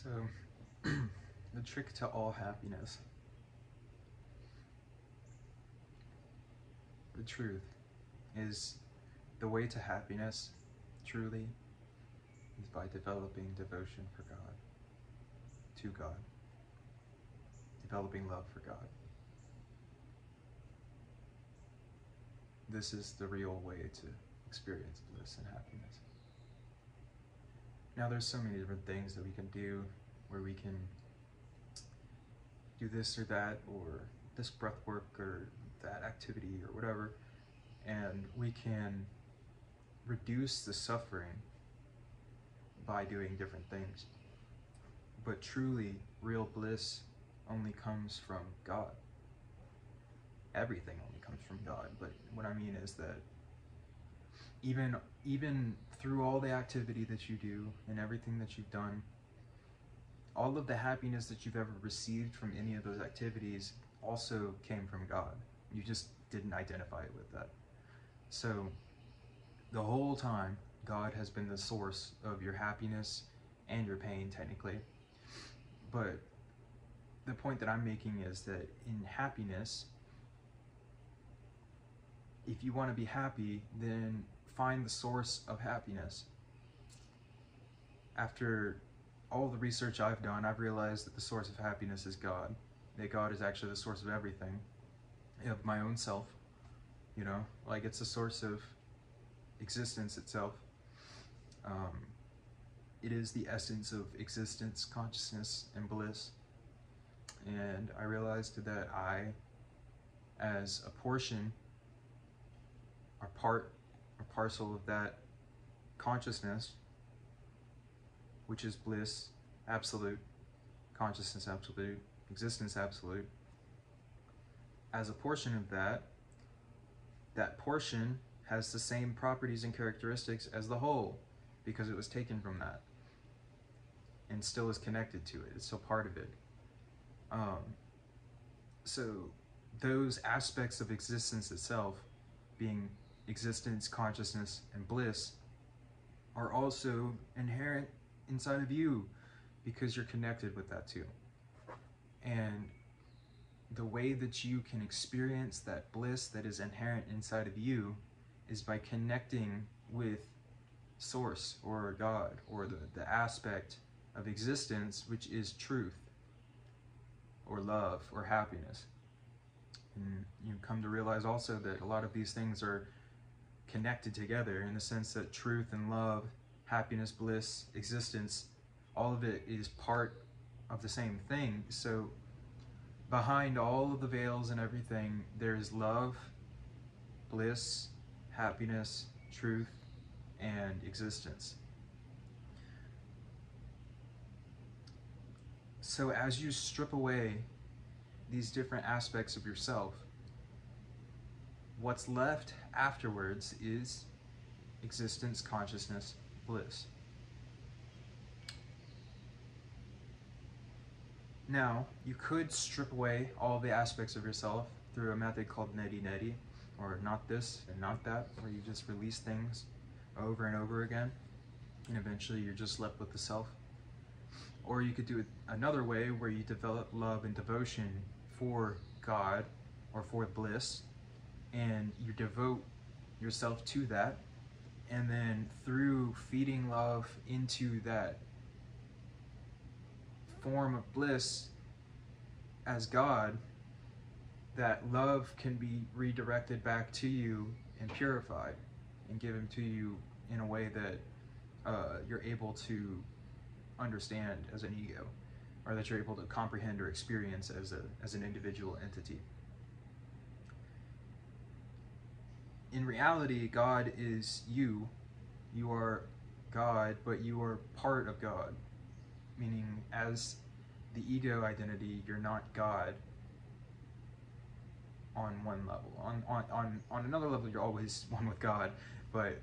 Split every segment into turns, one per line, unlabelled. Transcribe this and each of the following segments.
So, the trick to all happiness, the truth, is the way to happiness, truly, is by developing devotion for God, to God, developing love for God. This is the real way to experience bliss and happiness. Now, there's so many different things that we can do, where we can do this or that, or this breath work, or that activity, or whatever, and we can reduce the suffering by doing different things. But truly, real bliss only comes from God. Everything only comes from God. But what I mean is that even through all the activity that you do and everything that you've done, all of the happiness that you've ever received from any of those activities also came from God. You just didn't identify it with that. So the whole time, God has been the source of your happiness and your pain, technically. But the point that I'm making is that in happiness, if you want to be happy, then find the source of happiness. After all the research I've done, I've realized that the source of happiness is God. That God is actually the source of everything, of my own self. You know, like it's the source of existence itself. It is the essence of existence, consciousness, and bliss. And I realized that I, as a portion, are part or parcel of that consciousness, which is bliss, absolute, consciousness, absolute, existence, absolute. As a portion of that, that portion has the same properties and characteristics as the whole, because it was taken from that and still is connected to it. It's still part of it. So those aspects of existence itself, being existence, consciousness, and bliss, are also inherent inside of you, because you're connected with that too. And the way that you can experience that bliss that is inherent inside of you is by connecting with Source, or God, or the aspect of existence which is truth, or love, or happiness. And you come to realize also that a lot of these things are connected together, in the sense that truth and love, happiness, bliss, existence, all of it is part of the same thing. So behind all of the veils and everything, there is love, bliss, happiness, truth, and existence. So as you strip away these different aspects of yourself, what's left afterwards is existence, consciousness, bliss. Now, you could strip away all the aspects of yourself through a method called neti-neti, or not this and not that, where you just release things over and over again, and eventually you're just left with the self. Or you could do it another way, where you develop love and devotion for God or for bliss, and you devote yourself to that, and then through feeding love into that form of bliss as God, that love can be redirected back to you and purified and given to you in a way that you're able to understand as an ego, or that you're able to comprehend or experience as an individual entity. In reality, God is you. You are God, but you are part of God. Meaning, as the ego identity, you're not God on one level. On another level, you're always one with God. But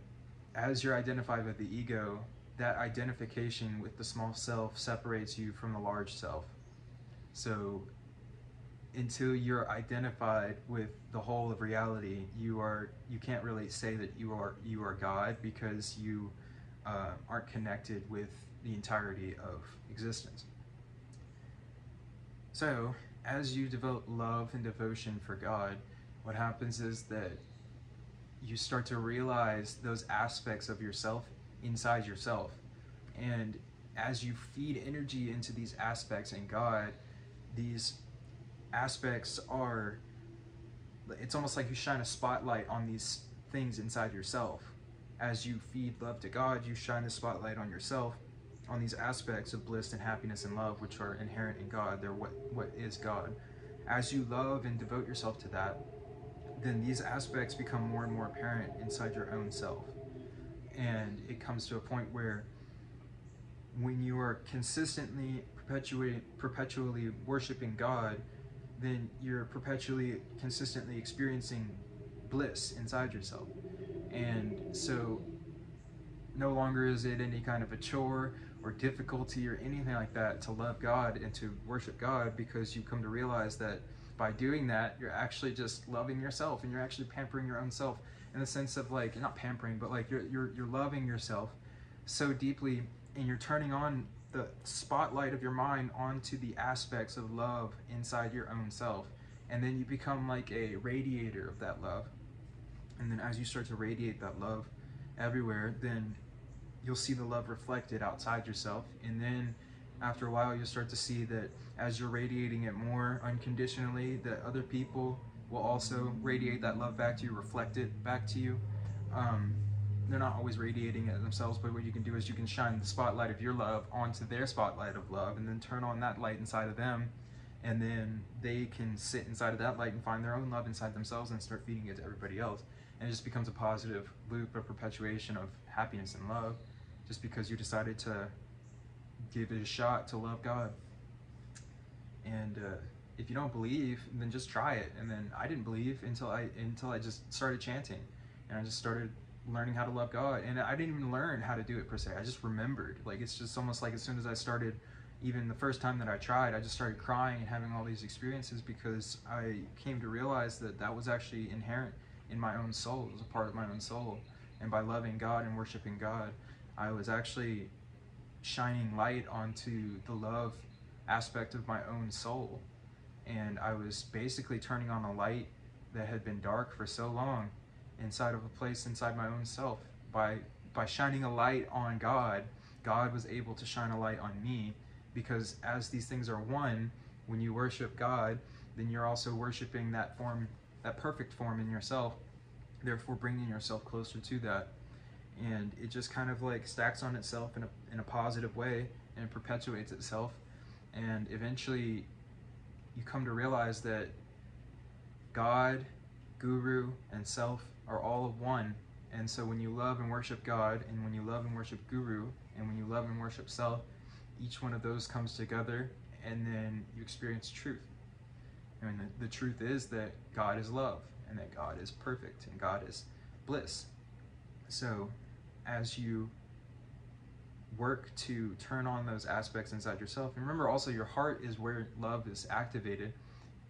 as you're identified with the ego, that identification with the small self separates you from the large self. So until you're identified with the whole of reality, you can't really say that you are God, because you aren't connected with the entirety of existence. So, as you develop love and devotion for God, what happens is that you start to realize those aspects of yourself inside yourself. And as you feed energy into these aspects in God, these aspects are, it's almost like you shine a spotlight on these things inside yourself. As you feed love to God, you shine a spotlight on yourself, on these aspects of bliss and happiness and love, which are inherent in God. They're what is God. As you love and devote yourself to that, then these aspects become more and more apparent inside your own self. And it comes to a point where when you are consistently perpetually worshiping God, then you're perpetually consistently experiencing bliss inside yourself. And so no longer is it any kind of a chore or difficulty or anything like that to love God and to worship God, because you come to realize that by doing that, you're actually just loving yourself, and you're actually pampering your own self in the sense of, like, not pampering, but like you're loving yourself so deeply, and you're turning on the spotlight of your mind onto the aspects of love inside your own self. And then you become like a radiator of that love. And then as you start to radiate that love everywhere, then you'll see the love reflected outside yourself. And then after a while, you'll start to see that as you're radiating it more unconditionally, that other people will also radiate that love back to you, reflect it back to you. They're not always radiating it themselves, but what you can do is you can shine the spotlight of your love onto their spotlight of love, and then turn on that light inside of them, and then they can sit inside of that light and find their own love inside themselves and start feeding it to everybody else. And it just becomes a positive loop of perpetuation of happiness and love, just because you decided to give it a shot to love God. And if you don't believe, then just try it. And then I didn't believe until I just started chanting, and I just started learning how to love God. And I didn't even learn how to do it per se. I just remembered. Like, it's just almost like as soon as I started, even the first time that I tried, I just started crying and having all these experiences, because I came to realize that that was actually inherent in my own soul. It was a part of my own soul. And by loving God and worshiping God, I was actually shining light onto the love aspect of my own soul. And I was basically turning on a light that had been dark for so long inside of a place inside my own self. By shining a light on God, God was able to shine a light on me, because as these things are one, when you worship God, then you're also worshiping that form, that perfect form in yourself, therefore bringing yourself closer to that. And it just kind of like stacks on itself in a positive way, and it perpetuates itself. And eventually you come to realize that God, Guru, and self are all of one. And so when you love and worship God, and when you love and worship Guru, and when you love and worship self, each one of those comes together, and then you experience truth. I mean, the truth is that God is love, and that God is perfect, and God is bliss. So as you work to turn on those aspects inside yourself, and remember also your heart is where love is activated,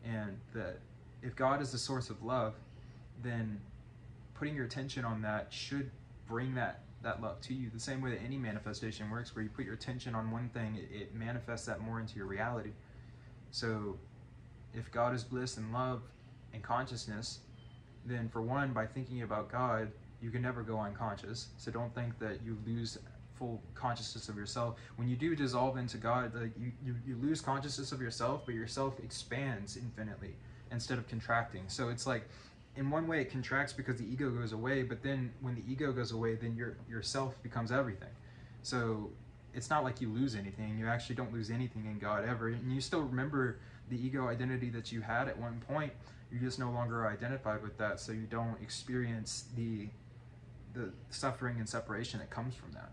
and that if God is the source of love, then putting your attention on that should bring that love to you. The same way that any manifestation works, where you put your attention on one thing, it manifests that more into your reality. So if God is bliss and love and consciousness, then for one, by thinking about God, you can never go unconscious. So don't think that you lose full consciousness of yourself. When you do dissolve into God, like you lose consciousness of yourself, but yourself expands infinitely instead of contracting. So it's like, in one way it contracts because the ego goes away, but then when the ego goes away, then your self becomes everything. So it's not like you lose anything. You actually don't lose anything in God ever. And you still remember the ego identity that you had at one point. You're just no longer identified with that, so you don't experience the suffering and separation that comes from that.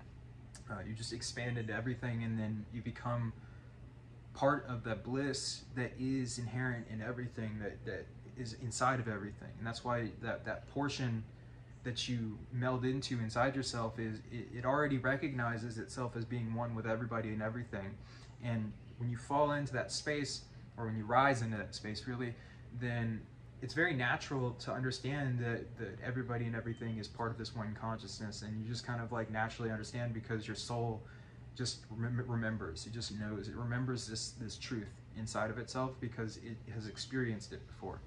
You just expand into everything, and then you become part of the bliss that is inherent in everything, that is inside of everything. And that's why that portion that you meld into inside yourself it already recognizes itself as being one with everybody and everything. And when you fall into that space, or when you rise into that space really, then it's very natural to understand that everybody and everything is part of this one consciousness, and you just kind of like naturally understand, because your soul just remembers. It just knows. It remembers this truth inside of itself because it has experienced it before.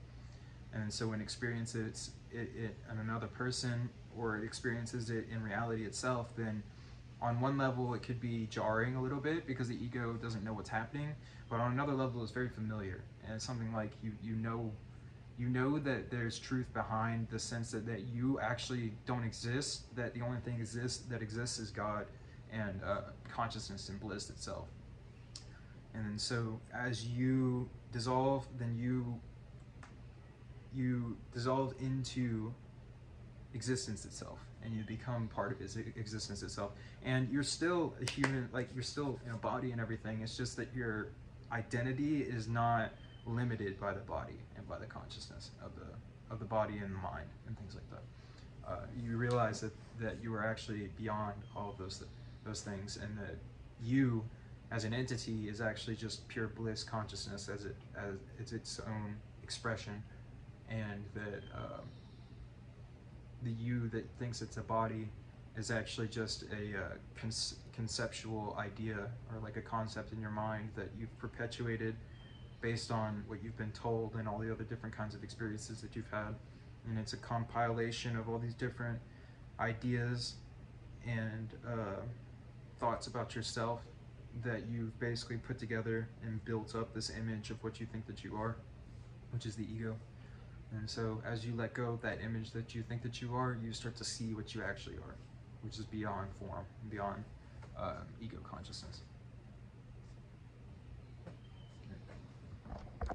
And so when it experiences it in another person, or it experiences it in reality itself, then on one level it could be jarring a little bit because the ego doesn't know what's happening, but on another level it's very familiar, and it's something like you know that there's truth behind the sense that you actually don't exist, that the only thing that exists is God and consciousness and bliss itself. And then so as you dissolve, then you dissolve into existence itself, and you become part of its existence itself. And you're still a human, like you're still in a body and everything. It's just that your identity is not limited by the body and by the consciousness of the body and the mind and things like that. You realize that you are actually beyond all of those things, and that you as an entity is actually just pure bliss consciousness as it's its own expression, and that the you that thinks it's a body is actually just a conceptual idea, or like a concept in your mind that you've perpetuated based on what you've been told and all the other different kinds of experiences that you've had. And it's a compilation of all these different ideas and thoughts about yourself that you've basically put together and built up this image of what you think that you are, which is the ego. And so as you let go of that image that you think that you are, you start to see what you actually are, which is beyond form, beyond ego consciousness.